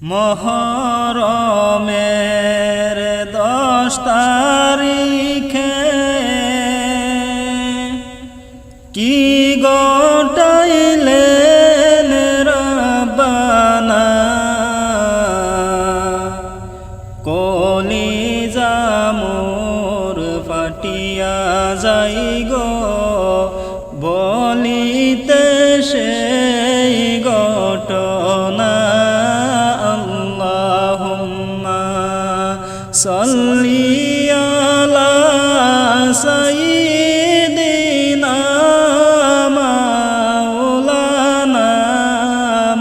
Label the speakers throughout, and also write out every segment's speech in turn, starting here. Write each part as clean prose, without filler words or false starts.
Speaker 1: মুহররমের 10 তারিখে কি গোটাইলেন রব্বানা, কলিজা মোর ফাটিয়া যাই গো বলিতে সেই ঘটনা। আল্লাহুম্মা সাল্লি আলা সাইয়্যিদিনা মাওলানা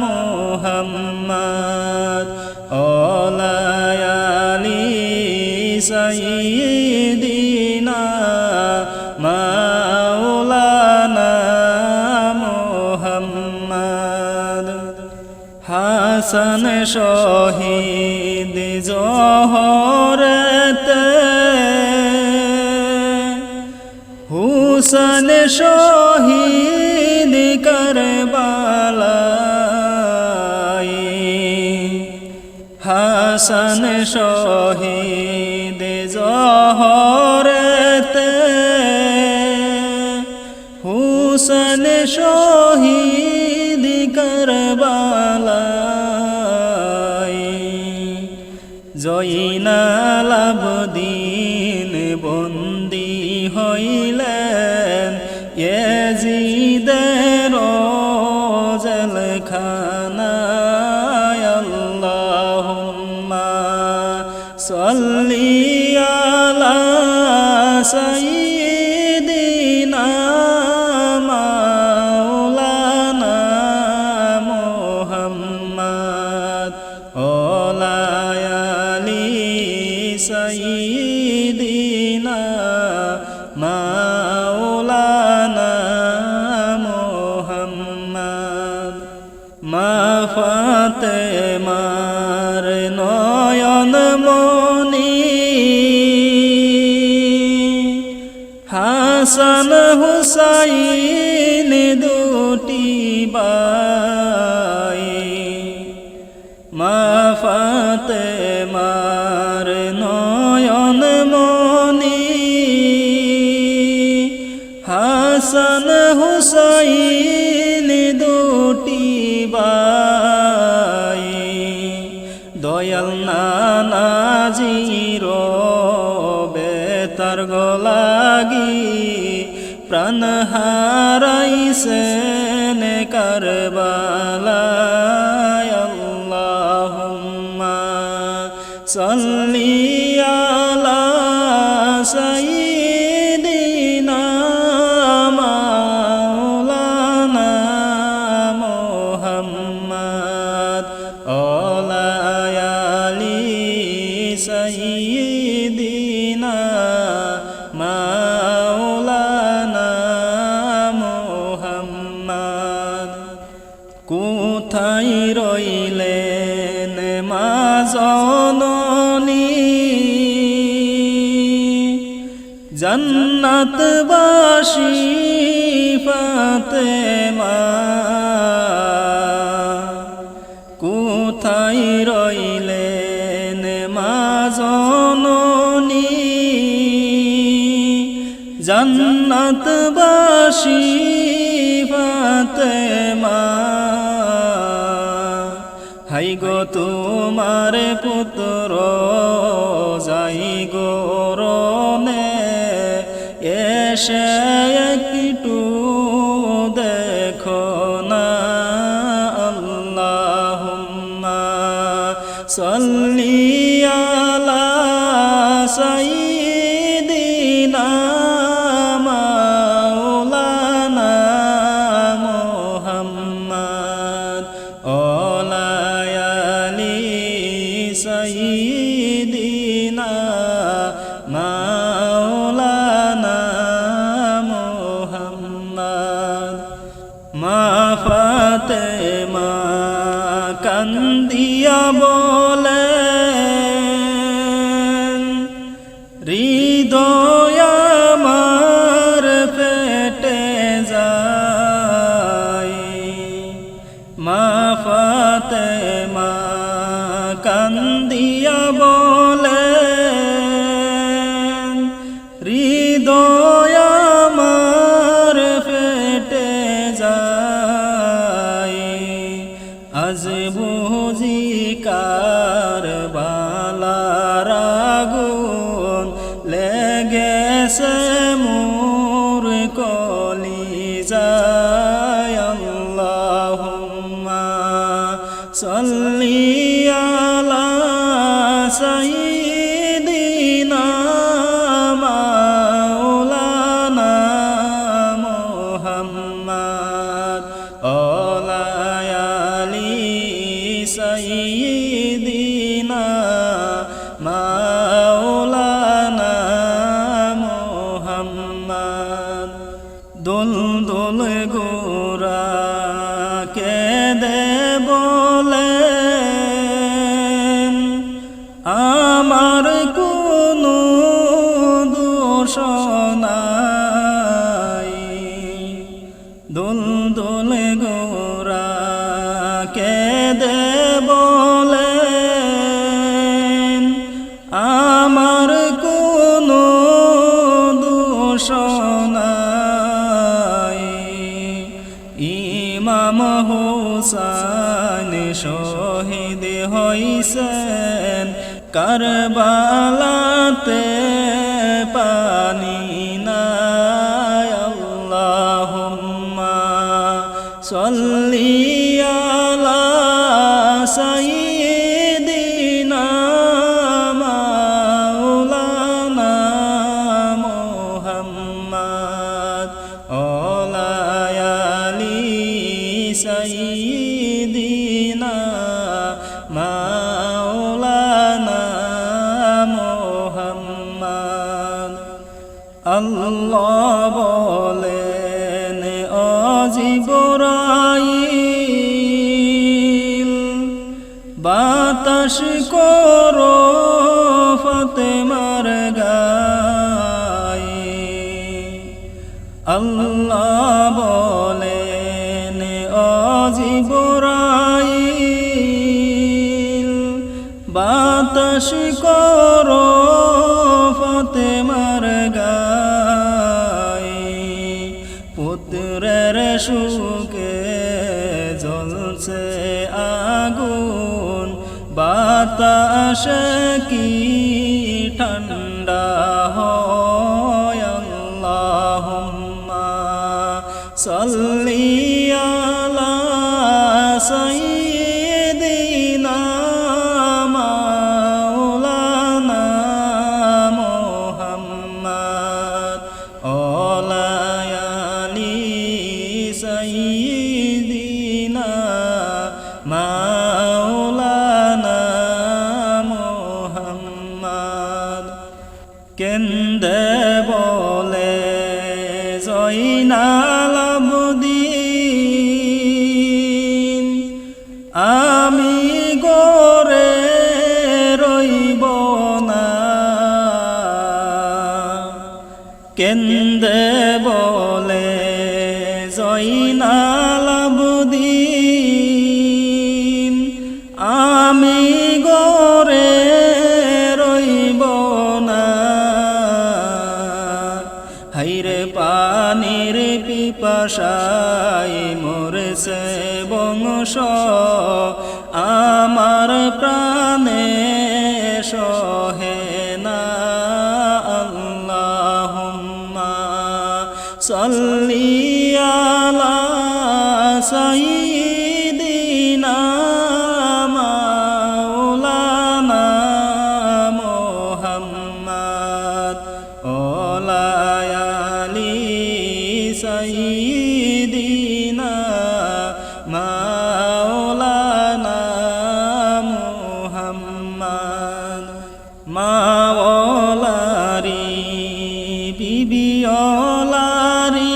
Speaker 1: মুহাম্মদ ওয়া আলি সাইয়্যিদিনা মাওলানা মুহাম্মদ। হাসান শহীদ জোহরেতে, হুসেন শহীদ কারবালায়, হাসান শহীদ জোহরেতে, হুসেন শহীদ কারবালায়। জয়নাল আবদিন বন্দী হইলেন ইয়াজিদের জেলখানায়। আল্লাহুম্মা সাল্লি আলা সাইয়্যিদিনা মাওলানা মুহাম্মদ ওয়া আলি সাইয়্যিদিনা মাওলানা মুহাম্মদ। মা ফাতেমার নয়ন মনি, হাসান হুসাইন দুটি ভাই, মা ফাতেমার নয়ন মনি, হাসান হুসাইন দুটি ভাই। দয়াল নানাজির বেতার গলাগি প্রাণ হারাইছেন কারবালায়। আল্লাহুম্মা সাল্লি আলা সাইয়্যিদিনা মাওলানা মুহাম্মদ ওয়া আলি সাইয়্যিদিনা মাওলানা মুহাম্মদ। কোথায় রইলেন মা জননী, জান্নাতবাসী ফাতেমা, কোথায় রইলেন মা জননী, জান্নাতবাসী ফাতেমা। হাই গো তোমার পুত্র যাই গো রনে, এসে একটু দেখো না। আল্লাহুম্মা সাল্লি আলা সাইয়্যিদিনা মাওলানা মুহাম্মদ ওয়া আলি সাইয়্যিদিনা মাওলানা মুহাম্মদ। মা ফাতেমা কান্দিয়া বলেন, হৃদয় আমার ফেটে যায়। মা ফাতেমা কান্দিয়া বলেন হৃদয় আমার ফেটে যায় আজ বুঝি কারবালার আগুন লেগেছে মোর কলিজায় আল্লাহুম্মা সাল্লি আলা সাইয়্যিদিনা মাওলানা মুহাম্মদ ওয়া আলি সাইয়্যিদিনা মাওলানা মুহাম্মদ দুলদুল গোরা কেঁদে বলেন আমার কোনো দোষ নাই দুলদুল গোরা কেঁদে বলেন আমার কোনো দোষ নাই ইমাম হুসাইন শহীদ হইছেন কারবালাতে পানি নাই আল্লাহুম্মা সাল্লি আলা সাইয়্যিদিনা মাওলানা মুহাম্মদ ওয়া আলি সাইয়্যিদিনা মাওলানা মুহাম্মদ আল্লাহ বলেন ও জিবরাইল বাতাস করো ফাতেমার গায়ে আল্লাহ বলেন ও জিবরাইল বাতাস করো ফাতেমার গায়ে পুত্রের সুখে জ্বলছে আগুন বাতাসে কি ঠান্ডা হয় আল্লাহুম্মা সাল্লি আলা সাইয়্যিদিনা মাওলানা মুহাম্মদ ওয়া আলি সাইয়্যিদিনা মাওলানা মুহাম্মদ কেন্দে বলে জয়নাল আবদিন আমি গরে রইব না কেন্দে বলে জয়নাল আবদিন আমি গরে রইব না হাইরে পানির পিপাসায় মরছে বংশ আমার প্রাণে সহে না আল্লাহুম্মা সাল্লি আলা সাইয়্যিদিনা মাওলানা মুহাম্মদ ওয়া আলি সাইয়্যিদিনা মাওলানা মুহাম্মদ মাওলারি বিবিওলারি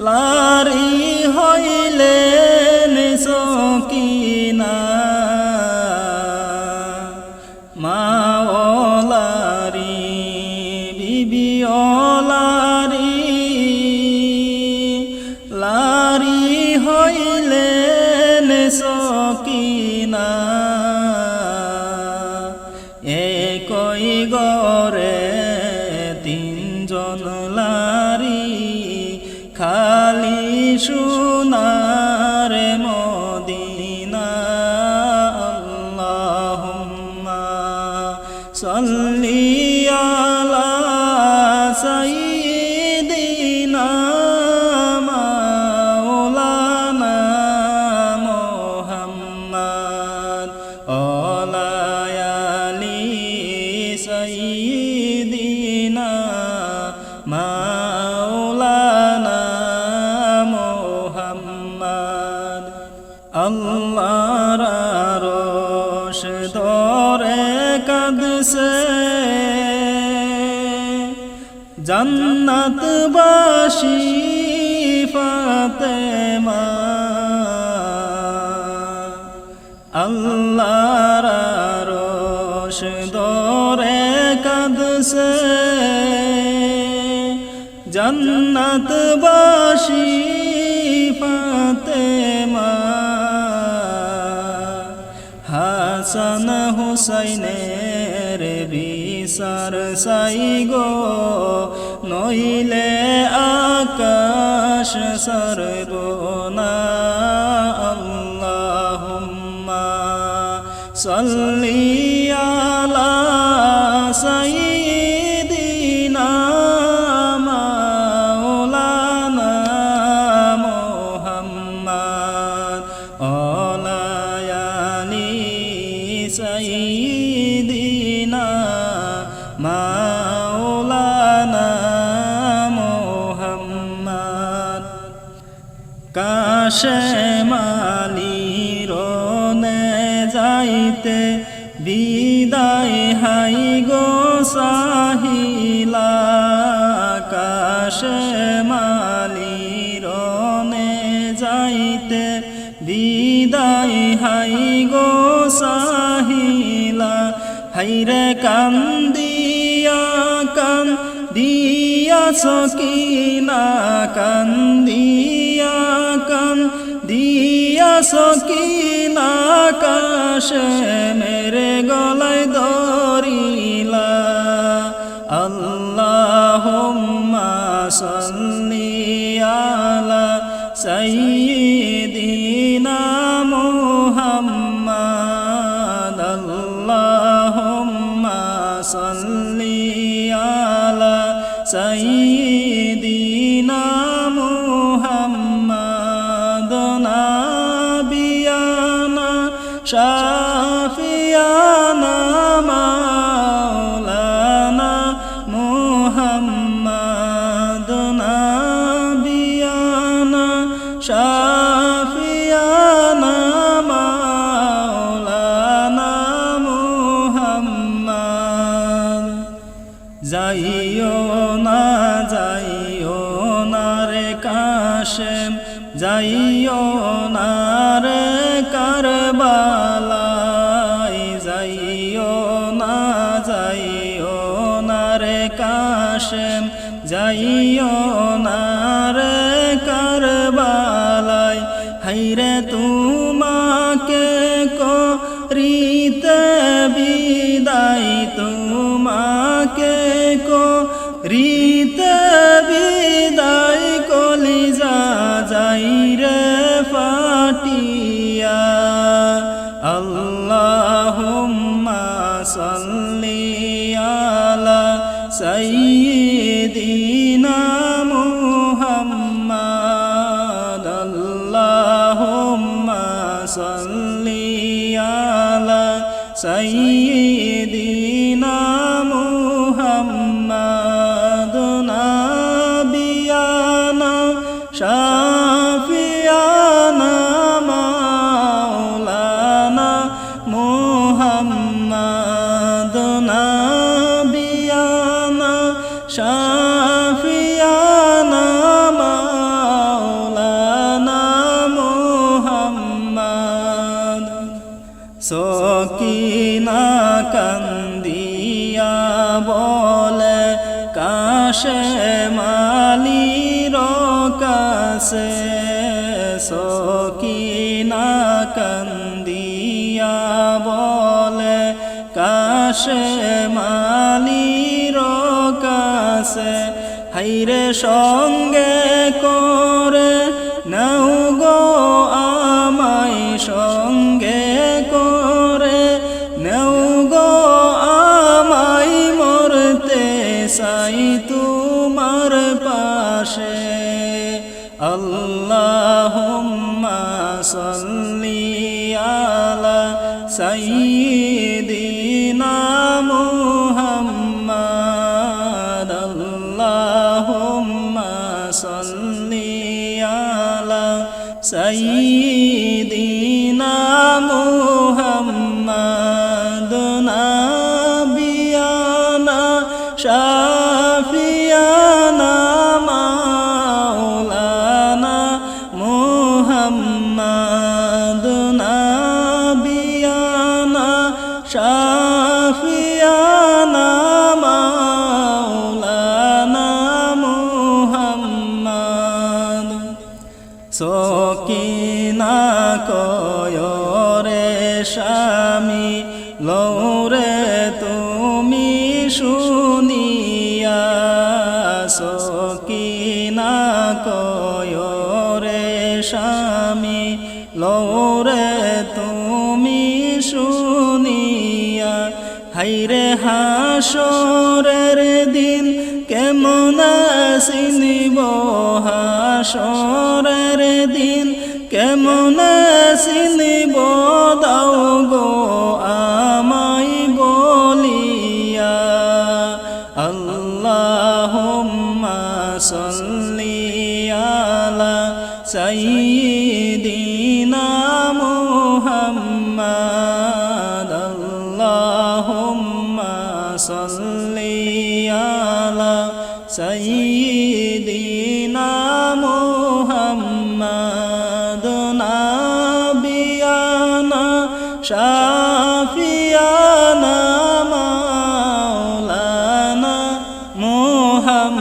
Speaker 1: লারি হইলেন সকিনা মাওলারি বিবিওলারি লারি হইলেন সকিনা একই গরে তিনজন লারি খালি সোনার মদিনা আল্লাহুম্মা সাল্লি আলা সাইয়্যিদিনা মাওলানা মুহাম্মদ ওয়া আলি সাইয়্যিদিনা মাওলানা মুহাম্মদ আল্লাহর আরশ ধরে কাঁদছে জান্নাতবাসী ফাতেমা আল্লাহর আরশ ধরে কাঁদছে জান্নাতবাসী ফাতেমা হাসান হুসাইনের বিচার চাই গো নইলে আকাশ সরব না আল্লাহুম্মা সাল্লি আলা সাইয়্যিদিনা মাওলানা মুহাম্মদ ওয়া আলি সাইয়্যিদিনা মাওলানা মুহাম্মদ কাশেম আলীর নে যাইতে বিদায় হাই গো সাহিলা কাশেম আলীর নে যাইতে বিদায় হাই গো সাহিলা হাইরে কান্দিয়া কান্দিয়া সকিনা কান্দিয়া কান্দিয়া সকিনা কাশেমের গলায় দরিলা আল্লাহুম্মা সাল্লি আলা সাইয়্যিদিনা মুহাম্মদ আল্লাহুম্মা সাল্লি আলা সাইয়্যিদিনা মুহাম্মদ নাবিয়ানা শাফিয়ানা মাওলানা মুহাম্মদ নাবিয়ানা শাফিয়ানা মাওলানা মুহাম্মদ যাইও না রে কাশেম যাইও না রে কারবালায় যাইও না রে কাশেম যাইও না রে কারবালায় হাইরে তোমাকে করিতে বিদায় তোমাকে করিতে বিদায় কলিজা যাই রে ফাটিয়া আল্লাহুম্মা সাল্লি আলা সাইয়্যিদিনা মুহাম্মদ আল্লাহুম্মা সাল্লি আলা সাইয়্যিদিনা মুহাম্মদ নাবিয়ানা শাফিয়ানা মাওলানা মুহাম্মদ নাবিয়ানা শাফিয়ানা মাওলানা মুহাম্মদ সকিনা কান্দিয়া বলে কাশেম আলীর কাছে সকিনা কান্দিয়া কান্দিয়া বলে কাশে মালির কাছে হাইরে সঙ্গে করে নাও গো আমায় সঙ্গে করে নাও গো আমায় মরতে চাই তোমার পাশে আল্লাহুম্মা সাল্লি আলা সাইয়্যিদিনা মুহাম্মাদ আল্লাহুম্মা সাল্লি আলা সাইয়্যিদিনা মুহাম্মাদ নাবিয়ানা শাফিয়ানা মাওলানা মুহাম্মাদ নাবিয়ানা শাফিয়ানা মাওলানা মুহাম্মাদ সকিনা কয়রে স্বামী লৌরে তুমি শুনিয়া সকিনা কয়রে স্বামী লৌরে তুমি শুনিয়া হাইরে হাসরের দিন কেমন চিনিব হাসরের দিন কেমন চিনিব দাও গো আমায় বলিয়া আল্লাহুম্মা সাল্লি আলা সাইয়্যিদিনা মুহাম্মাদ আল্লাহুম্মা সাল্লি আলা সাইয়্যিদিনা মুহাম্মাদ নাবিয়ানা শাফিয়ানা মাওলানা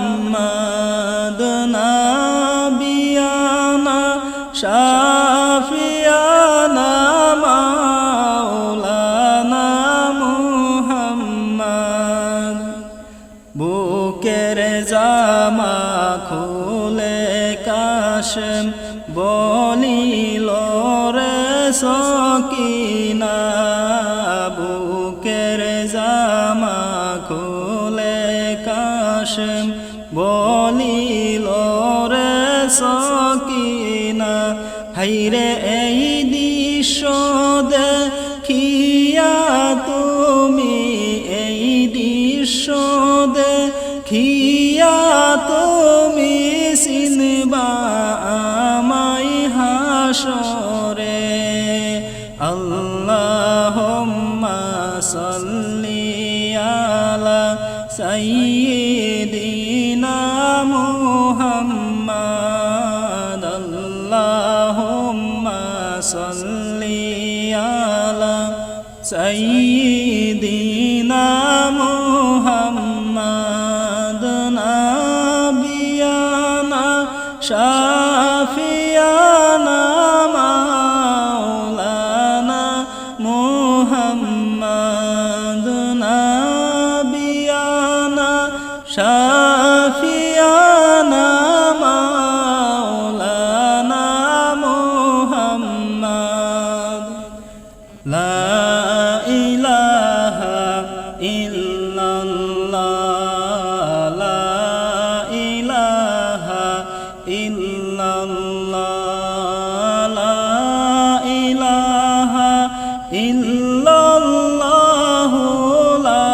Speaker 1: মুহাম্মাদ নাবিয়ানা শাফিয়ানা মাওলানা মুহাম্মাদ বুকের জামা খুলে কাশেম বলিল রে সকিনা বুকের জামা খুলে কাশেম বলিল রে সকিনা হাইরে এই দৃশ্য দেখিয়া তুমি এই দৃশ্য দেখিয়া তুমি চিনবা আমায় হাসরে আল্লাহুম্মা সাল্লি আলা সাইয়্যিদিনা মুহাম্মাদ আল্লাহুম্মা সাল্লি আলা সাইয়্যিদিনা মুহাম্মাদ নাবিয়ানা শাফিয়ানা মাওলানা মুহাম্মাদ নাবিয়ানা শাফিয়ানা মাওলানা মুহাম্মাদ লা ইলাহা ইল্লাল্লাহ লা ইলাহা ইল্লাল্লাহ লা ইলাহা ইল্লাল্লাহ লা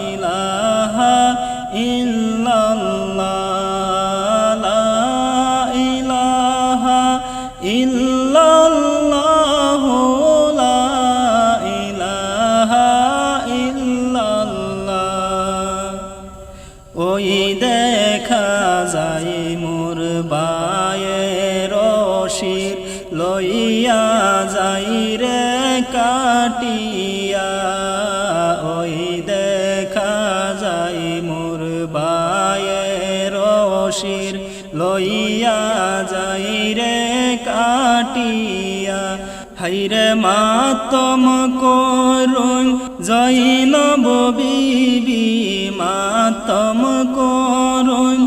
Speaker 1: ইলাহা ইল্লাল্লাহ লা ইলাহা ইল্লাল্লাহ লা ইলাহা ইল্লাল্লাহ ওই দেখা যায় মোর বায়ের শির লইয়া যাই রে কাটিয়া ওই দেখা যায় মোর বায়ের শির লইয়া যাই রে কাটিয়া হাই হাইরে মাতম করুন জৈনব বিবি মাতম করুন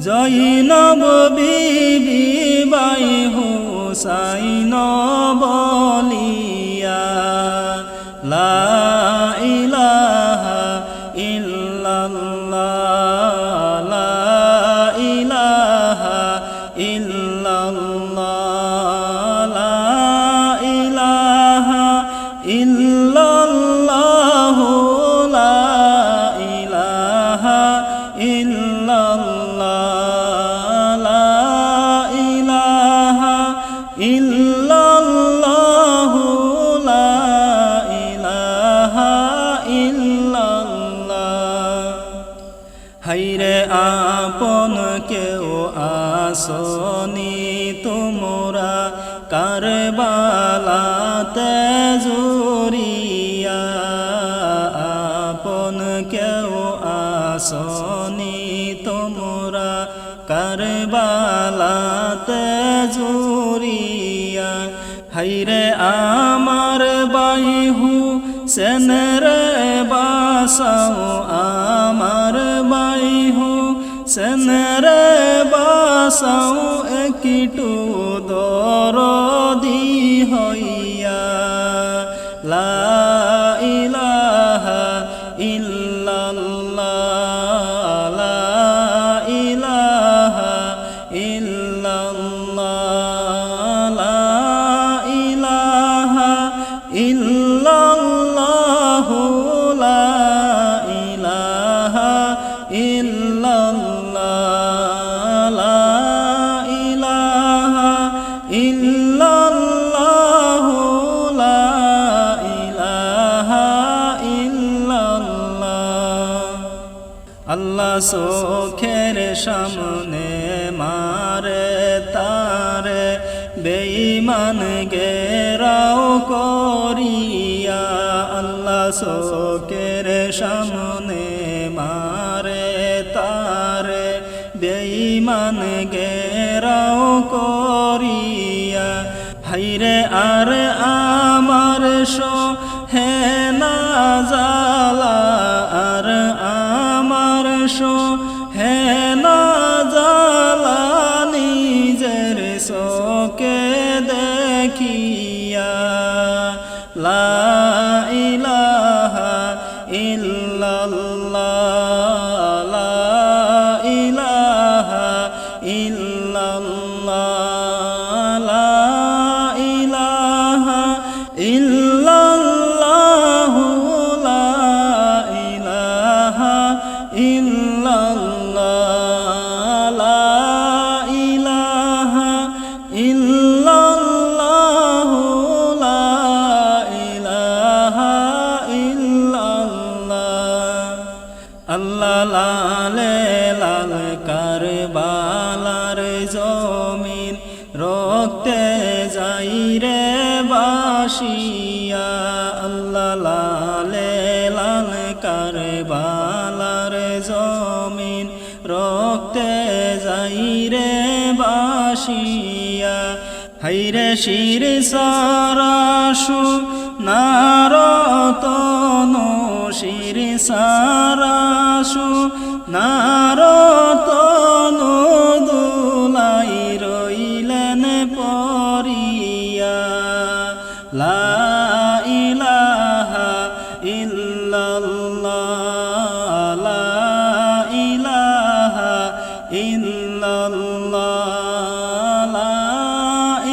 Speaker 1: জৈনব বিবি বাই হুসাইন বলিয়া লা ইলাহা ইল্লাল্লাহ লা ইলাহা ইল্লাল্লাহ লা ইলাহা ইল্লাল্লাহ লা ইলাহা ইল্লাল্লাহ লা ইলাহা ইল্লাল্লাহ লা ইলাহা ইল্লাল্লাহ হাইরে আপন কেউ আসনি তোমরা কারবালাতে জুরিয়া আপন কেউ আসনি তোমরা কারবালাতে জুরিয়া হাইরে আমার বাইহু সেনরে বাসাও আমার বাইহু সেনরে বাসাও একটু দরদি হইয়া লা ইলাহা ইল্লাল্লাহ লা ইলাহা ইল্লাল্লাহ লা ইলাহা ইল্লাল্লাহ লা ইলাহা ইল্লাল্লাহ লা ইলাহা ইল্লাল্লাহ লা ইলাহা ইল্লাল্লাহ আল্লাহ চোখের সামনে মারে তারে বেঈমান গেরাও করিয়া আল্লাহ চোখের সামনে মারে তারে বেঈমান গেরাও করিয়া হাইরে আর আমার হে না জালা আর আমার হে না জালা নিজের চোখে দেখিয়া লা ইলাহা ইল্লাল্লাহ লা ইলাহা ইল্লাল্লাহ লা ইলাহা ইল্লাল্লাহ লা ইলাহা ইল্লাল্লাহ লা ইলাহা ইল্লাল্লাহ লা ইলাহা ইল্লাল্লাহ আল্লাহ লালে লাল কারবালার জমিন রক্তে যাই রে বাসিয়া আল্লাহ লালে লাল কারবালার জমিন রক্তে যাই রে বাসিয়া হাইরে শির সারাসু নারতন শির সারাসু নারতন দুলাই রইলেন পরিয়া লা ইলাহা ইল্লাল্লাহ লা ইলাহা ইল্লাল্লাহ লা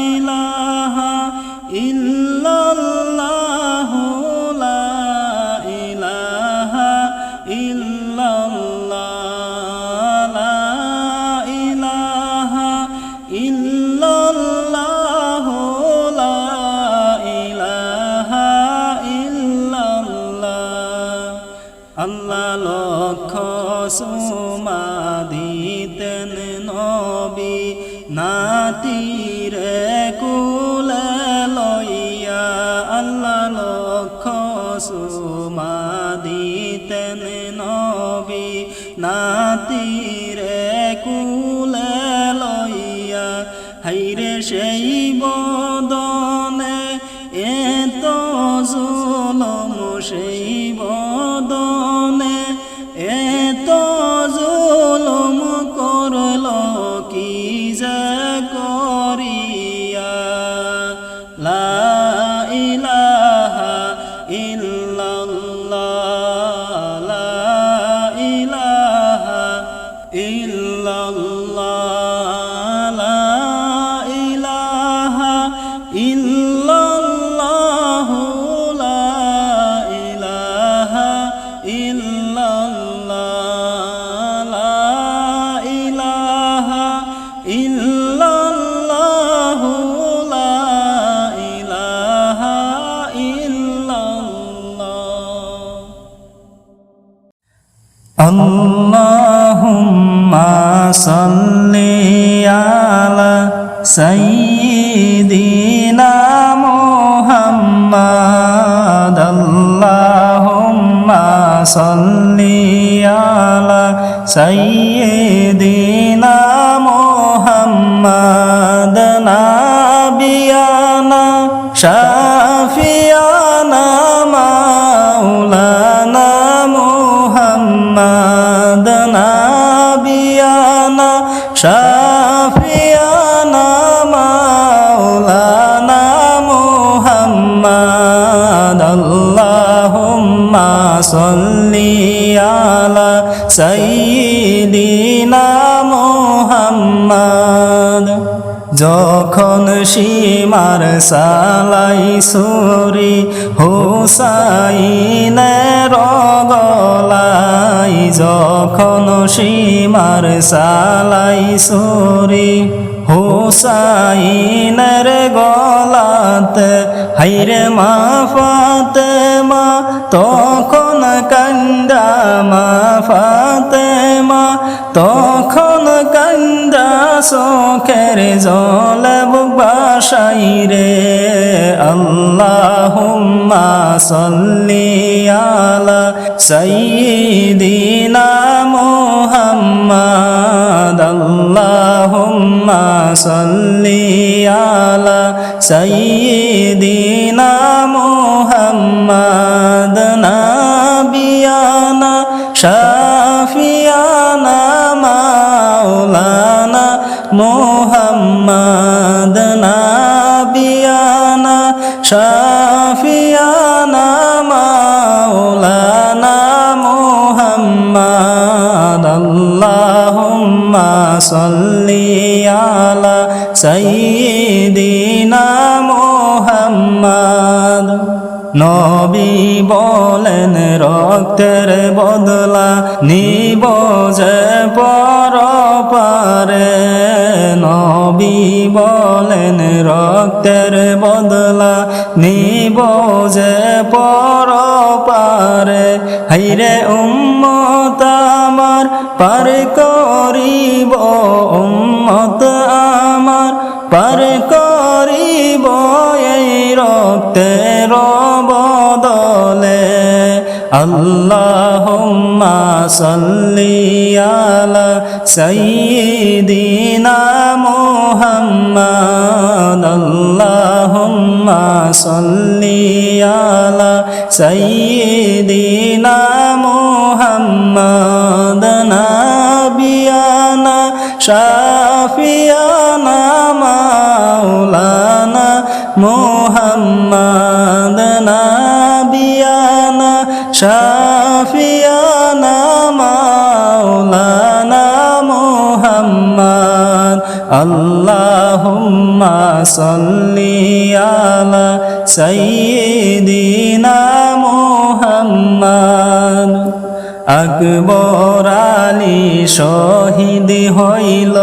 Speaker 1: ইলাহা ইল্লাল্লাহ লা ইলাহা ইল্লাল্লাহ লা ইলাহা ইল্লাল্লাহ লা ইলাহা ইল্লাল্লাহ আল্লাহ লক্ষ সুমা দিতেন নবী নাতিরে কুলে লইয়া আল্লাহ লক্ষ সুমা দিতেন নবী নাতিরে কুলে লইয়া হাইরে সেই বদনে এত জুলুম সেই বদনে এত জুলুম করল কি যে করিয়া লা ইলাহা ইল্লাল্লাহ লা ইলাহা ইল্লাল্লাহ লা ইলাহা ইল্লাল্লাহ লা ইলাহা ইল্লাল্লাহ লা ইলাহা ইল্লাল্লাহ লা ইলাহা ইল্লাল্লাহ আল্লাহুম্মা সাল্লি আলা সাইয়্যিদিনা মুহাম্মাদ আল্লাহুম্মা সাল্লি আলা সাইয়্যিদিনা মুহাম্মাদ নাবিয়ানা শাফিয়ানা মাওলানা মুহাম্মাদ নাবিয়ানা শাফিয়ানা মাওলানা মুহাম্মাদ আল্লাহুম্মা সাল্লি আলা সাইয়্যিদিনা মুহাম্মাদ যখন সীমার সালাই সুরি হুসাইনের গলায় যখন সীমার সালাই সুরি হুসাইনের গলাতে হাইরে মা ফাতেমা তখন কান্দা মা ফাতেমা তখন কান্দা চোখের জল বুক বাসাই রে আল্লাহুম্মা সাল্লি আলা সাইয়্যিদিনা মুহাম্মাদ আল্লাহুম্মা সাল্লি আলা সাইয়্যিদিনা মুহাম্মাদ নাবিয়ানা শাফিয়ানা মাওলানা মুহাম্মাদ নাবিয়ানা শাফিয়ানা মাওলানা মুহাম্মাদ আল্লাহুম্মা সাল্লি আলা সাইয়্যিদিনা মুহাম্মাদ নবী বলেন রক্তের বদলা নিব যে পরপারে নবী বলেন রক্তের বদলা নিব যে পরপারে হাইরে উম্মত আমার পার করিব উম্মত আমার পার করিব এই রক্তের বদলে আল্লাহুম্মা সাল্লি আলা সাইয়্যিদিনা মুহাম্মাদ আল্লাহুম্মা সাল্লি আলা সাইয়্যিদিনা মুহাম্মাদ নাবিয়ানা শাফিয়ানা মাওলানা মুহাম্মাদ নাবিয়ানা শাফিয়ানা মাওলানা মুহাম্মাদ আল্লাহুম্মা সাল্লি আলা সাইয়্যিদিনা মুহাম্মাদ আকবর আলী শহীদ হইল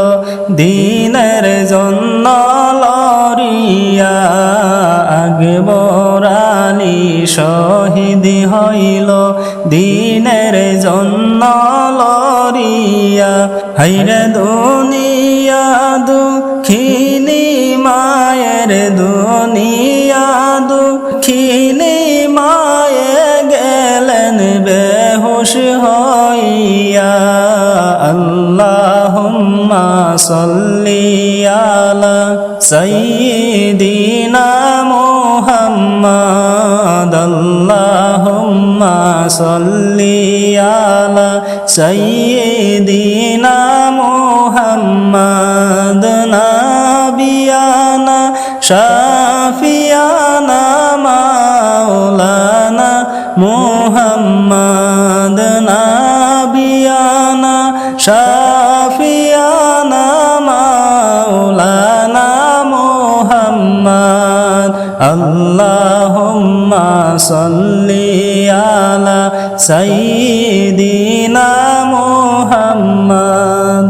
Speaker 1: দিনের জন্য লড়িয়া আকবর আলী শহীদ হইল দিনের জন্য লড়িয়া হাইরে দুনিয়া দুঃখিনী মায়ের দুনিয়া দুঃখিনী মায়ে গেলেন বেহুশ হইয়া আল্লাহুম্মা সাল্লি আলা সাইয়্যিদিনা মুহাম্মাদ মুহাম্মাদ আল্লাহুম্মা সাল্লি আলা সাইয়্যিদিনা মুহাম্মাদ নাবিয়ানা শাফিয়ানা মাওলানা মুহাম্মাদ নাবিয়ানা শাফিয়ানা মাওলানা মুহাম্মাদ আল্লাহুম্মা সাল্লি আলা সাইয়্যিদিনা মুহাম্মাদ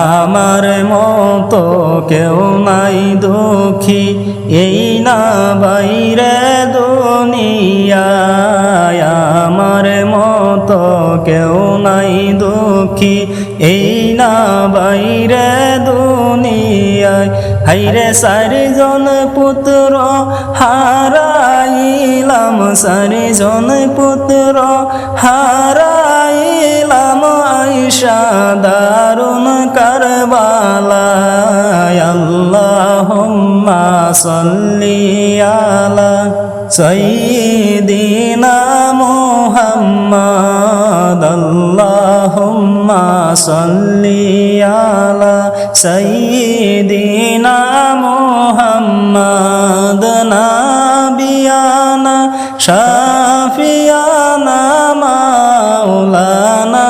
Speaker 1: আমার মতো কেউ নাই দুঃখী এই না বাইরে দুনিয়ায় আমার মতো কেউ নাই দুঃখী এই না বাইরে দুনিয়ায় হাইরে চারিজন পুত্র হারাইলাম চারিজন পুত্র হারাইলাম আয়েশা দারুন কারবালায় আল্লাহুম্মা সাল্লি আলা সাইয়্যিদিনা মুহাম্মাদ আল্লাহুম্মা সাল্লি আলা সাইয়্যিদিনা মুহাম্মাদ নাবিয়ানা শাফিয়ানা মাওলানা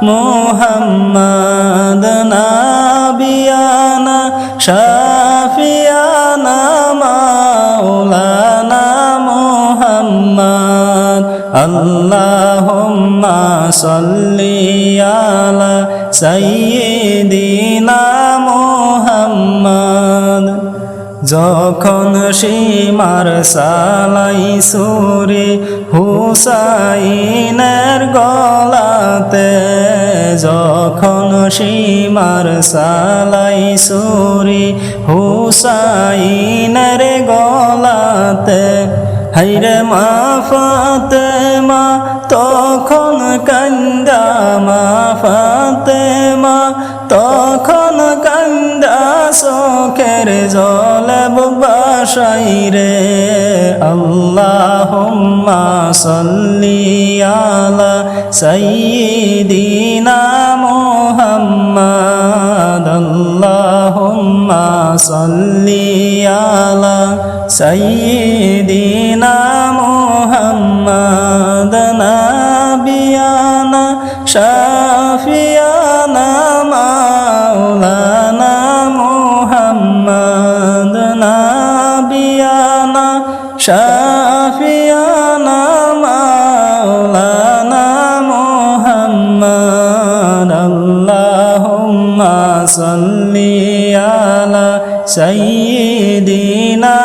Speaker 1: মুহাম্মাদ নাবিয়ানা শাফিয়ানা মাওলানা মুহাম্মাদ আল্লাহুম্মা সাল্লি আলা সাইয়্যিদিনা মুহাম্মাদ যখন সীমার সালাই সুরে হুসাইনের গলাতে যখন সীমার সালাই সুরে হুসাইনের গলাতে হাইরে মা ফাতেমা তখন কান্দা মা ফাতেমা তখন কান্দা চোখের জলে বাসাই রে আল্লাহুম্মা সাল্লি আলা সাইয়্যিদিনা মুহাম্মাদ আল্লাহুম্মা সাল্লি আলা সাইয়্যিদিনা মুহাম্মাদ নাবিয়ানা শাফিয়ানা মাওলানা মুহাম্মাদ নাবিয়ানা শাফিয়ানা মাওলানা মুহাম্মাদ আল্লাহুম্মা সাল্লি আলা সাইয়্যিদিনা